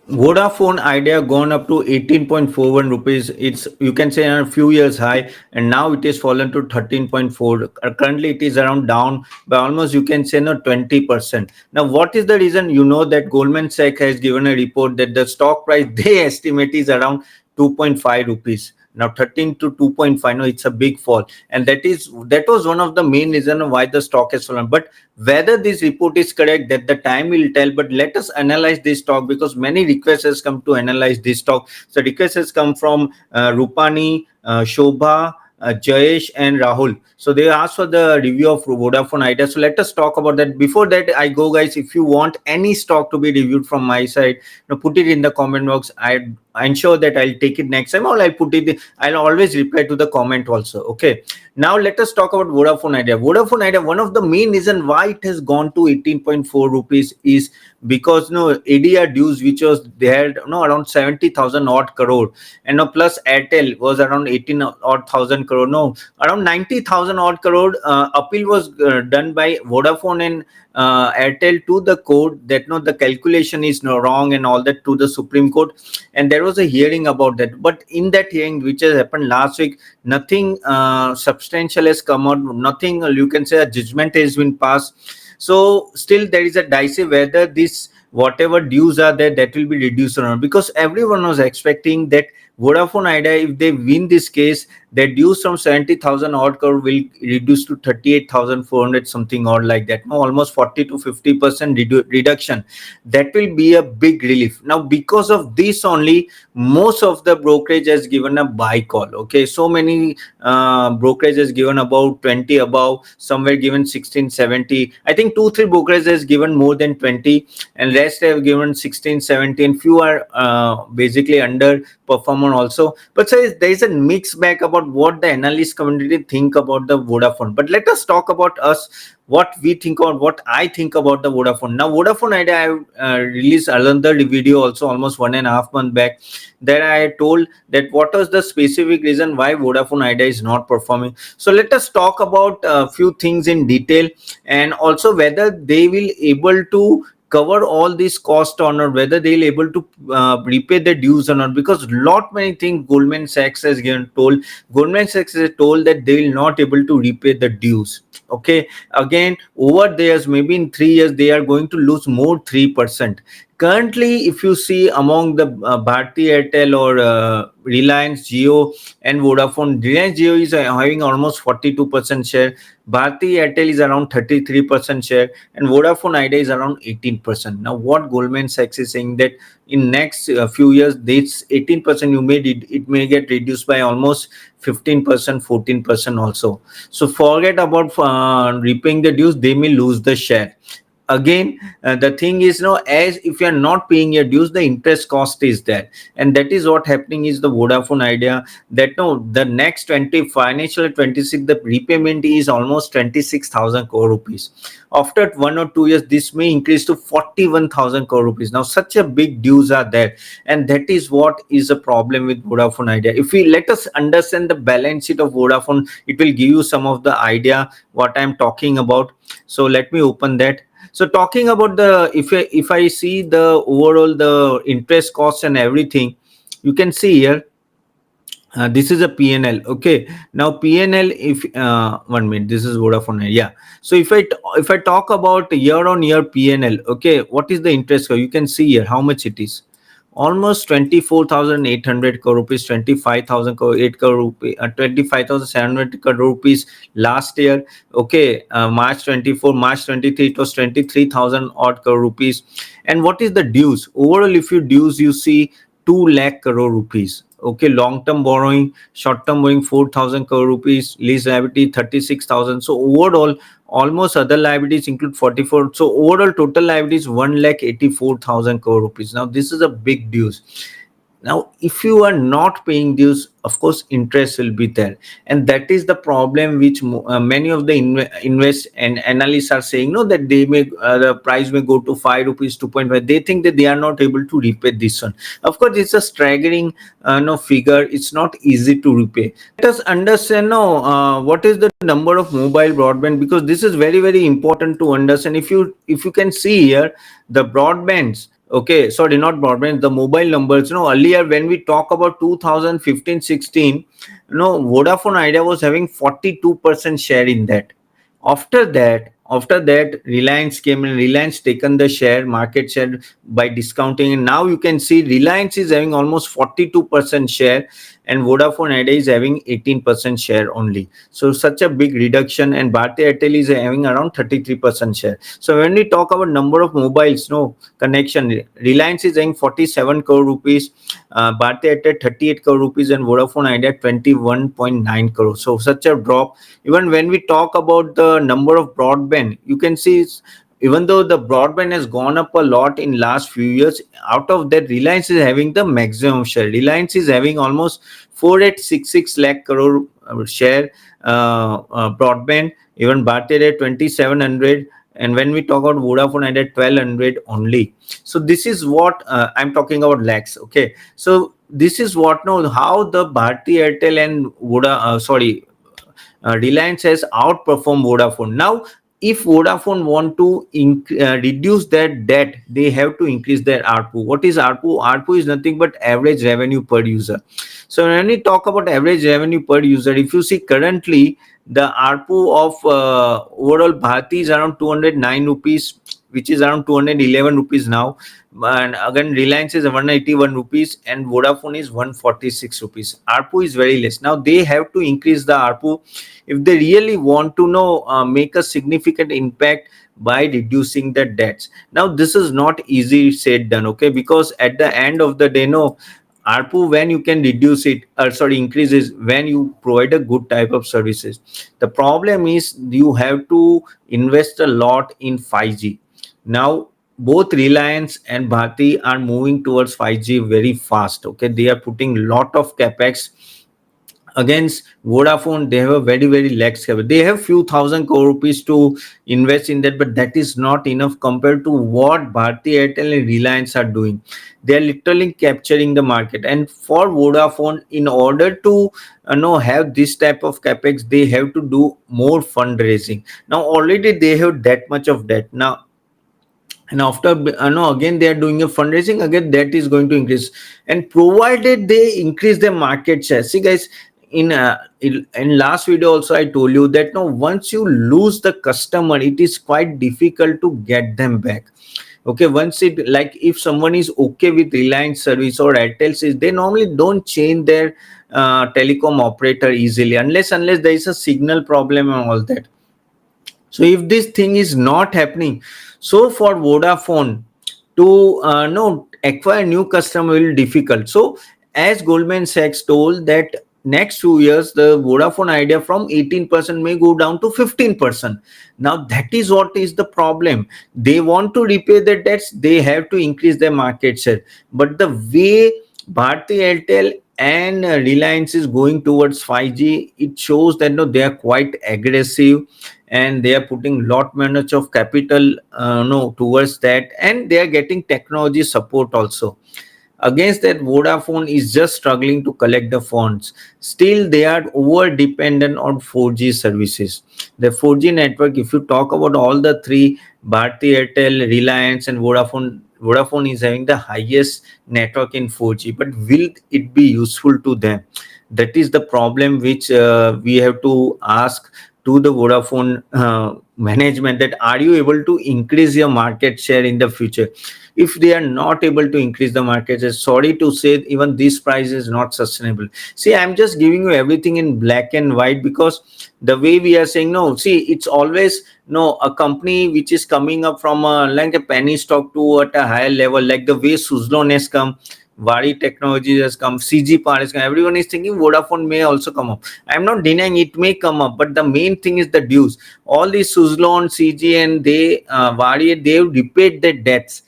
Vodafone Idea gone up to 18.41 rupees. It's, you can say, a few years high, and now it is fallen to 13.4. Currently, it is around down by almost, you can say, no, 20%. Now, what is the reason? You know that Goldman Sachs has given a report that the stock price they estimate is around 2.5 rupees. Now 13 to 2.5, no, it's a big fall, and that was one of the main reason why the stock has fallen. But whether this report is correct, that the time will tell. But let us analyze this stock, because many requests has come to analyze this stock. So requests has come from Rupani, Shobha, Jayesh and Rahul. So they asked for the review of Vodafone Idea. So let us talk about that. Before that, I go, guys. If you want any stock to be reviewed from my side, put it in the comment box. I ensure that I'll take it next time, or I'll put it. I'll always reply to the comment also. Okay. Now let us talk about Vodafone Idea. Vodafone Idea. One of the main reason why it has gone to 18.4 rupees is because ADR dues, which was they had around 70,000 odd crore, and plus Airtel was around 18 odd thousand crore. No, around 90,000 odd crore appeal was done by Vodafone and Airtel to the court, that the calculation is wrong and all that, to the Supreme Court. And there was a hearing about that. But in that hearing, which has happened last week, nothing substantial has come out. Nothing, you can say, a judgment has been passed. So still there is a dicey whether this, whatever dues are there, that will be reduced or not, because everyone was expecting that Vodafone Idea, if they win this case, their dues from 70,000 odd crore will reduce to 38,400 something odd, like that. No, almost 40 to 50% reduction. That will be a big relief. Now, because of this only, most of the brokerage has given a buy call. Okay, so many brokerage has given about 20 above, somewhere given 16, 70. I think 2-3 brokerage has given more than 20, and rest have given 16, 17. Few are basically under performer also. But so there is a mixed bag about what the analyst community think about the Vodafone. But let us talk about us, what we think, or what I think about the Vodafone. Now Vodafone Idea, I released another video also almost 1.5 months back, that I told that what was the specific reason why Vodafone Idea is not performing. So let us talk about a few things in detail, and also whether they will able to cover all these costs or not, whether they'll able to repay the dues or not. Because lot many things Goldman Sachs has given told. Goldman Sachs has told that they will not able to repay the dues. Okay, again, over there, maybe in 3 years they are going to lose more 3%. Currently, if you see among the Bharti Airtel or Reliance Jio and Vodafone, Reliance Jio is having almost 42% share, Bharti Airtel is around 33% share, and Vodafone Idea is around 18%. Now, what Goldman Sachs is saying that in next few years, this 18% you made it may get reduced by almost 15%, 14% also. So forget about repaying the dues; they may lose the share. Again, the thing is, as if you are not paying your dues, the interest cost is there, and that is what happening is the Vodafone Idea, that the next 20 financial 26, the repayment is almost 26,000 crore rupees. After 1 or 2 years, this may increase to 41,000 crore rupees. Now such a big dues are there, and that is what is a problem with Vodafone Idea. If we let us understand the balance sheet of Vodafone, it will give you some of the idea what I am talking about. So let me open that. So talking about the, if I see the overall the interest cost and everything, you can see here, this is a PNL. Okay, now PNL, if 1 minute, this is Vodafone. Yeah. So if I talk about year on year PNL, okay, what is the interest? You can see here how much it is. Almost 24,800 crore rupees, 25,000 crore, 8 crore rupees, 25,700 crore rupees last year. Okay, March 24, March 23, it was 23,000 odd crore rupees. And what is the dues? Overall, if you dues, you see 2 lakh crore rupees. Okay, long term borrowing, short term borrowing 4,000 crore rupees, lease liability 36,000. So overall, almost other liabilities include 44. So overall total liabilities 1,84,000 crore rupees. Now this is a big dues. Now if you are not paying dues, of course interest will be there, and that is the problem which many of the invest and analysts are saying, no, that they may the price may go to 5 rupees, 2.5. They think that they are not able to repay this one. Of course it's a staggering no figure. It's not easy to repay. Let us understand now what is the number of mobile broadband, because this is very, very important to understand. If you can see here, the broadbands, Okay, sorry, not broadband, the mobile numbers. Earlier when we talk about 2015-16, Vodafone Idea was having 42% share in that. After that, Reliance came and Reliance taken the market share by discounting. And now you can see Reliance is having almost 42% share and Vodafone Idea is having 18% share only. So such a big reduction, and Bharti Airtel is having around 33% share. So when we talk about number of mobiles, connection, Reliance is having 47 crore rupees, Bharti Airtel 38 crore rupees, and Vodafone Idea 21.9 crore. So such a drop. Even when we talk about the number of broadband, you can see even though the broadband has gone up a lot in last few years, out of that Reliance is having the maximum share. Reliance is having almost 4866 lakh crore share broadband. Even Bharti Airtel 2700, and when we talk about Vodafone Idea 1200 only. So this is what I'm talking about lakhs. Okay, so this is what how the Bharti Airtel and Reliance has outperformed Vodafone. Now, if Vodafone want to reduce their debt, they have to increase their ARPU. What is ARPU? ARPU is nothing but average revenue per user. So when we talk about average revenue per user, if you see currently the ARPU of overall Bharti is around 209 rupees, which is around 211 rupees now. And again, Reliance is 181 rupees and Vodafone is 146 rupees. ARPU is very less. Now they have to increase the ARPU if they really want to make a significant impact by reducing the debts. Now this is not easy said done, okay, because at the end of the day, ARPU, when you can reduce it, increase is when you provide a good type of services. The problem is you have to invest a lot in 5G. Now both Reliance and Bharti are moving towards 5G very fast. Okay, they are putting lot of capex. Against Vodafone, they have a very very lax capex. They have few thousand crore rupees to invest in that, but that is not enough compared to what Bharti Airtel and Reliance are doing. They are literally capturing the market. And for Vodafone, in order to have this type of capex, they have to do more fundraising. Now already they have that much of debt now, and after again they are doing a fundraising, again that is going to increase. And provided they increase their market share, see guys, in last video also I told you that once you lose the customer, it is quite difficult to get them back. Okay, once it, like if someone is okay with Reliance service or Airtel service, they normally don't change their telecom operator easily, unless there is a signal problem and all that. So if this thing is not happening, so for Vodafone to acquire new customer will be difficult. So as Goldman Sachs told that next few years the Vodafone Idea from 18% may go down to 15%. Now that is what is the problem. They want to repay their debts, they have to increase their market share. But the way Bharti Airtel and Reliance is going towards 5G, it shows that they are quite aggressive and they are putting lot much of capital towards that, and they are getting technology support also. Against that, Vodafone is just struggling to collect the funds. Still they are over dependent on 4G services. The 4G network, if you talk about all the three, Bharti Airtel, Reliance and Vodafone is having the highest network in 4G, but will it be useful to them? That is the problem which we have to ask to the Vodafone management, that are you able to increase your market share in the future? If they are not able to increase the market share, sorry to say, even this price is not sustainable. See, I'm just giving you everything in black and white, because the way we are saying, see, it's always a company which is coming up from like a penny stock to at a higher level, like the way Suzlon has come, Vari Technologies has come, CG Power has come. Everyone is thinking Vodafone may also come up. I'm not denying it may come up, but the main thing is the dues. All these Suzlon, CG, and they Vari, they've repaid their debts.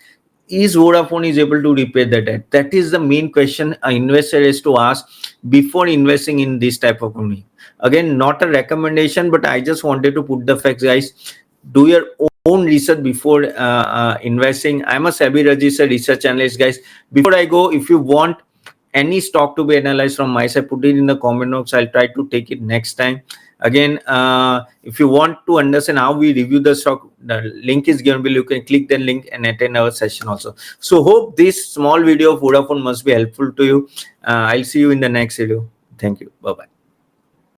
Is Vodafone is able to repay the debt? That is the main question an investor has to ask before investing in this type of company. Again, not a recommendation, but I just wanted to put the facts, guys. Do your own research before investing. I'm a SEBI registered research analyst, guys. Before I go, if you want any stock to be analyzed from my side, put it in the comment box. I'll try to take it next time. Again, if you want to understand how we review the stock, the link is given below. You can click the link and attend our session also. So hope this small video of Vodafone must be helpful to you. I'll see you in the next video. Thank you. Bye bye.